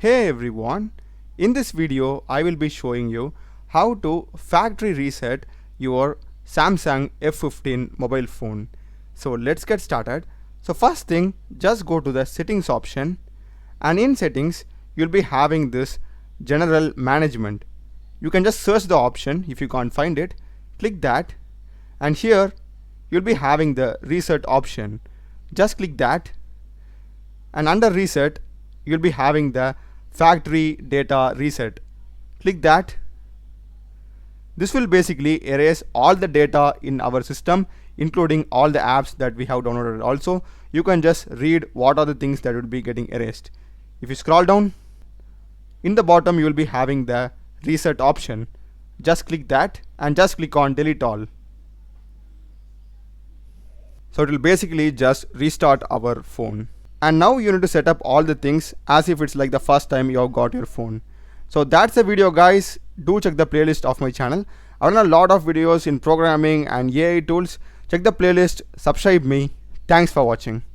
Hey everyone, in this video I will be showing you how to factory reset your Samsung F15 mobile phone. So let's get started. So first thing, just go to the settings option, and in settings you'll be having this general management. You can just search the option. If you can't find it, click that, and here you'll be having the reset option. Just click that, and under reset you'll be having the factory data reset. Click that. This will basically erase all the data in our system, including all the apps that we have downloaded. Also, you can just read what are the things that will be getting erased. If you scroll down, in the bottom you will be having the reset option. Just click that and just click on delete all. So it will basically just restart our phone. And now you need to set up all the things as if it's like the first time you have got your phone. So that's the video, guys. Do check the playlist of my channel. I've done a lot of videos in programming and AI tools. Check the playlist, subscribe me. Thanks for watching.